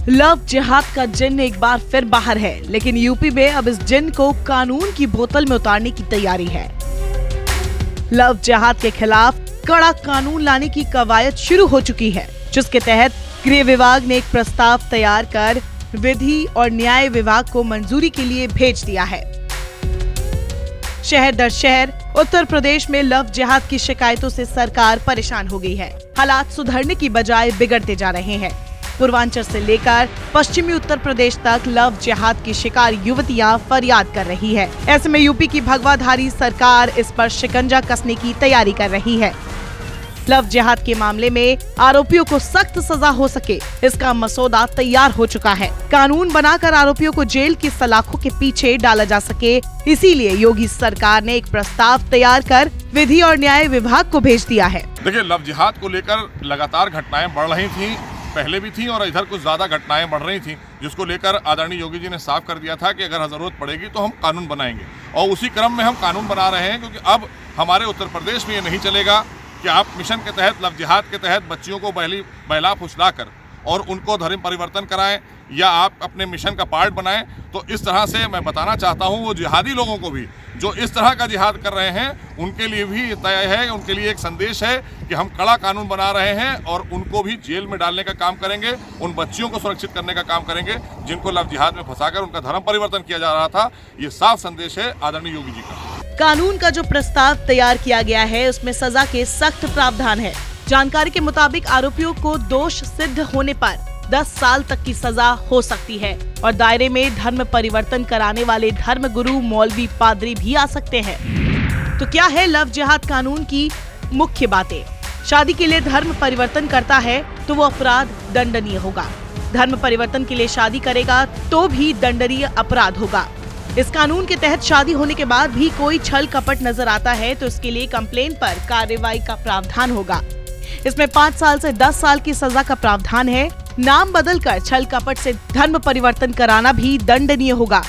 Love जिहाद का जिन एक बार फिर बाहर है, लेकिन यूपी में अब इस जिन को कानून की बोतल में उतारने की तैयारी है। लव जिहाद के खिलाफ कड़ा कानून लाने की कवायद शुरू हो चुकी है, जिसके तहत गृह विभाग ने एक प्रस्ताव तैयार कर विधि और न्याय विभाग को मंजूरी के लिए भेज दिया है। शहर दर शहर उत्तर प्रदेश में लव जिहाद की शिकायतों से सरकार परेशान हो गई है। हालात सुधरने की बजाय बिगड़ते जा रहे हैं। पूर्वांचल से लेकर पश्चिमी उत्तर प्रदेश तक लव जिहाद की शिकार युवतियां फरियाद कर रही है। ऐसे में यूपी की भगवाधारी सरकार इस पर शिकंजा कसने की तैयारी कर रही है। लव जिहाद के मामले में आरोपियों को सख्त सजा हो सके, इसका मसौदा तैयार हो चुका है। कानून बनाकर आरोपियों को जेल की सलाखों के पीछे डाला जा सके, इसीलिए योगी सरकार ने एक प्रस्ताव तैयार कर विधि और न्याय विभाग को भेज दिया है। देखिए, लव जिहाद को लेकर लगातार घटनाएं बढ़ रही थी, पहले भी थी और इधर कुछ ज्यादा घटनाएं बढ़ रही थी, जिसको लेकर आदरणीय योगी जी ने साफ कर दिया था कि अगर जरूरत पड़ेगी तो हम कानून बनाएंगे। और उसी क्रम में हम कानून बना रहे हैं, क्योंकि अब हमारे उत्तर प्रदेश में ये नहीं चलेगा कि आप मिशन के तहत, लव जिहाद के तहत बच्चियों को बहला फुसला कर और उनको धर्म परिवर्तन कराएं या आप अपने मिशन का पार्ट बनाएं। तो इस तरह से मैं बताना चाहता हूं वो जिहादी लोगों को भी जो इस तरह का जिहाद कर रहे हैं, उनके लिए भी तय है, उनके लिए एक संदेश है कि हम कड़ा कानून बना रहे हैं और उनको भी जेल में डालने का काम करेंगे, उन बच्चियों को सुरक्षित करने का काम करेंगे जिनको लव जिहाद में फंसाकर उनका धर्म परिवर्तन किया जा रहा था। ये साफ संदेश है आदरणीय योगी जी का। कानून का जो प्रस्ताव तैयार किया गया है उसमें सजा के सख्त प्रावधान है। जानकारी के मुताबिक आरोपियों को दोष सिद्ध होने पर 10 साल तक की सजा हो सकती है और दायरे में धर्म परिवर्तन कराने वाले धर्म गुरु, मौलवी, पादरी भी आ सकते हैं। तो क्या है लव जिहाद कानून की मुख्य बातें? शादी के लिए धर्म परिवर्तन करता है तो वो अपराध दंडनीय होगा। धर्म परिवर्तन के लिए शादी करेगा तो भी दंडनीय अपराध होगा। इस कानून के तहत शादी होने के बाद भी कोई छल कपट नजर आता है तो इसके लिए कंप्लेन पर कार्रवाई का प्रावधान होगा। इसमें 5 साल से 10 साल की सजा का प्रावधान है। नाम बदलकर छल कपट से धर्म परिवर्तन कराना भी दंडनीय होगा।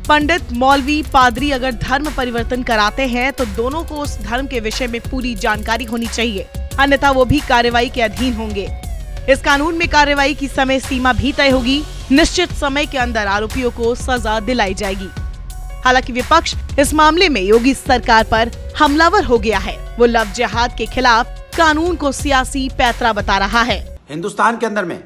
पंडित, मौलवी, पादरी अगर धर्म परिवर्तन कराते हैं तो दोनों को उस धर्म के विषय में पूरी जानकारी होनी चाहिए, अन्यथा वो भी कार्रवाई के अधीन होंगे। इस कानून में कार्रवाई की समय सीमा भी तय होगी। निश्चित समय के अंदर आरोपियों को सजा दिलाई जाएगी। हालांकि विपक्ष इस मामले में योगी सरकार पर हमलावर हो गया है। वो लव जिहाद के खिलाफ कानून को सियासी पैंतरा बता रहा है। हिंदुस्तान के अंदर में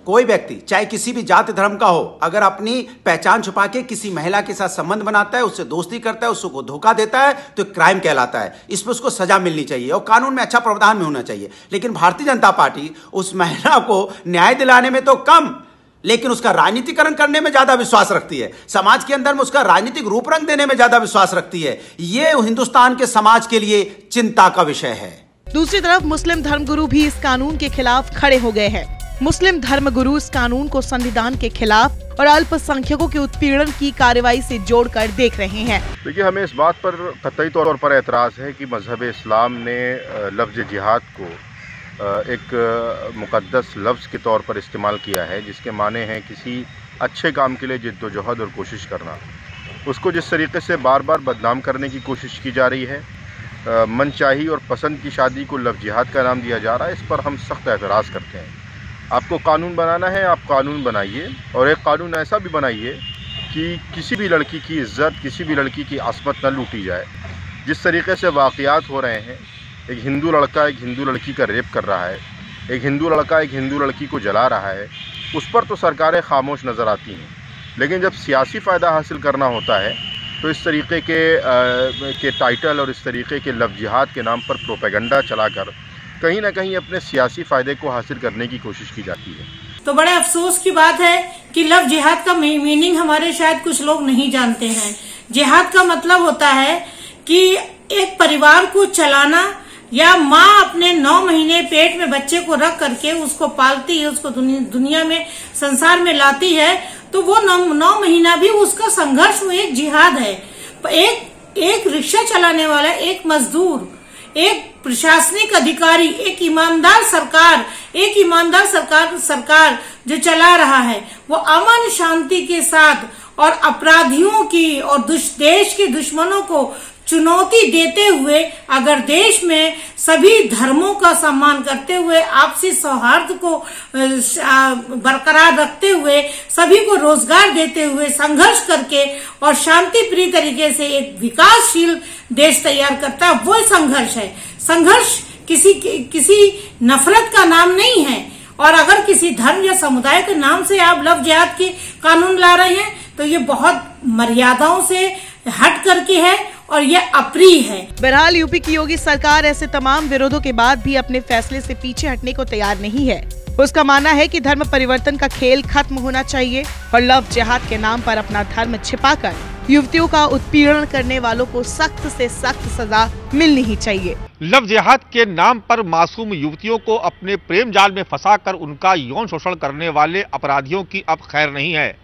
कोई व्यक्ति चाहे किसी भी जाति धर्म का हो, अगर अपनी पहचान छुपा के किसी महिला के साथ संबंध बनाता है, उससे दोस्ती करता है, उसको धोखा देता है तो क्राइम कहलाता है। इस पर उसको सजा मिलनी चाहिए और कानून में अच्छा प्रावधान में होना चाहिए। लेकिन भारतीय जनता पार्टी उस महिला को न्याय दिलाने में तो कम, लेकिन उसका राजनीतिकरण करने में ज्यादा विश्वास रखती है। समाज के अंदर में उसका राजनीतिक रूप रंग देने में ज्यादा विश्वास रखती है। ये हिंदुस्तान के समाज के लिए चिंता का विषय है। दूसरी तरफ मुस्लिम धर्मगुरु भी इस कानून के खिलाफ खड़े हो गए हैं। मुस्लिम धर्मगुरु इस कानून को संविधान के खिलाफ और अल्पसंख्यकों के उत्पीड़न की कार्रवाई से जोड़कर देख रहे हैं। देखिए, हमें इस बात पर कतई तौर पर एतराज़ है कि मजहब इस्लाम ने लफ्ज़ जिहाद को एक मुक़द्दस लफ्ज़ के तौर पर इस्तेमाल किया है, जिसके माने हैं किसी अच्छे काम के लिए जिद्दोजहद और कोशिश करना। उसको जिस तरीके से बार बार बदनाम करने की कोशिश की जा रही है, मनचाही और पसंद की शादी को लव जिहाद का नाम दिया जा रहा है, इस पर हम सख्त एतराज़ करते हैं। आपको कानून बनाना है, आप कानून बनाइए और एक कानून ऐसा भी बनाइए कि किसी भी लड़की की इज्जत, किसी भी लड़की की असमत न लूटी जाए। जिस तरीके से वाक़यात हो रहे हैं, एक हिंदू लड़का एक हिंदू लड़की का रेप कर रहा है, एक हिंदू लड़का एक हिंदू लड़की को जला रहा है, उस पर तो सरकारें खामोश नज़र आती हैं। लेकिन जब सियासी फ़ायदा हासिल करना होता है तो इस तरीके के टाइटल और इस तरीके के लव जिहाद के नाम पर प्रोपेगेंडा चलाकर कहीं ना कहीं अपने सियासी फ़ायदे को हासिल करने की कोशिश की जाती है। तो बड़े अफसोस की बात है कि लव जिहाद का मीनिंग हमारे शायद कुछ लोग नहीं जानते हैं। जिहाद का मतलब होता है कि एक परिवार को चलाना, या माँ अपने 9 महीने पेट में बच्चे को रख करके उसको पालती है, उसको दुनिया में, संसार में लाती है, तो वो 9 महीना भी उसका संघर्ष वो एक जिहाद है। एक रिक्शा चलाने वाला, एक मजदूर, एक प्रशासनिक अधिकारी, एक ईमानदार सरकार जो चला रहा है, वो अमन शांति के साथ और अपराधियों की और देश के दुश्मनों को चुनौती देते हुए अगर देश में सभी धर्मों का सम्मान करते हुए, आपसी सौहार्द को बरकरार रखते हुए, सभी को रोजगार देते हुए, संघर्ष करके और शांति प्रिय तरीके से एक विकासशील देश तैयार करता है, वो संघर्ष है। संघर्ष किसी नफरत का नाम नहीं है। और अगर किसी धर्म या समुदाय के नाम से आप लव जिहाद के कानून ला रहे हैं तो ये बहुत मर्यादाओं से हट करके है और ये अप्रिय है। बहरहाल यूपी की योगी सरकार ऐसे तमाम विरोधों के बाद भी अपने फैसले से पीछे हटने को तैयार नहीं है। उसका मानना है कि धर्म परिवर्तन का खेल खत्म होना चाहिए और लव जिहाद के नाम पर अपना धर्म छिपाकर युवतियों का उत्पीड़न करने वालों को सख्त से सख्त सजा मिलनी ही चाहिए। लव जिहाद के नाम पर मासूम युवतियों को अपने प्रेम जाल में फंसाकर उनका यौन शोषण करने वाले अपराधियों की अब खैर नहीं है।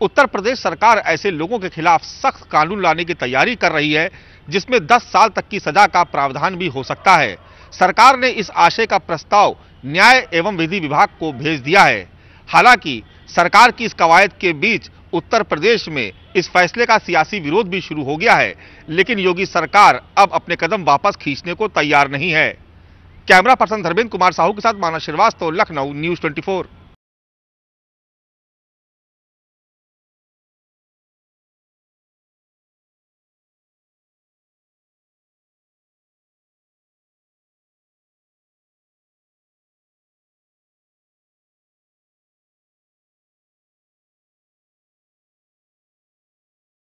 उत्तर प्रदेश सरकार ऐसे लोगों के खिलाफ सख्त कानून लाने की तैयारी कर रही है, जिसमें 10 साल तक की सजा का प्रावधान भी हो सकता है। सरकार ने इस आशय का प्रस्ताव न्याय एवं विधि विभाग को भेज दिया है। हालांकि सरकार की इस कवायद के बीच उत्तर प्रदेश में इस फैसले का सियासी विरोध भी शुरू हो गया है, लेकिन योगी सरकार अब अपने कदम वापस खींचने को तैयार नहीं है। कैमरा पर्सन धर्मेंद्र कुमार साहू के साथ मानस श्रीवास्तव, लखनऊ, न्यूज़ 24।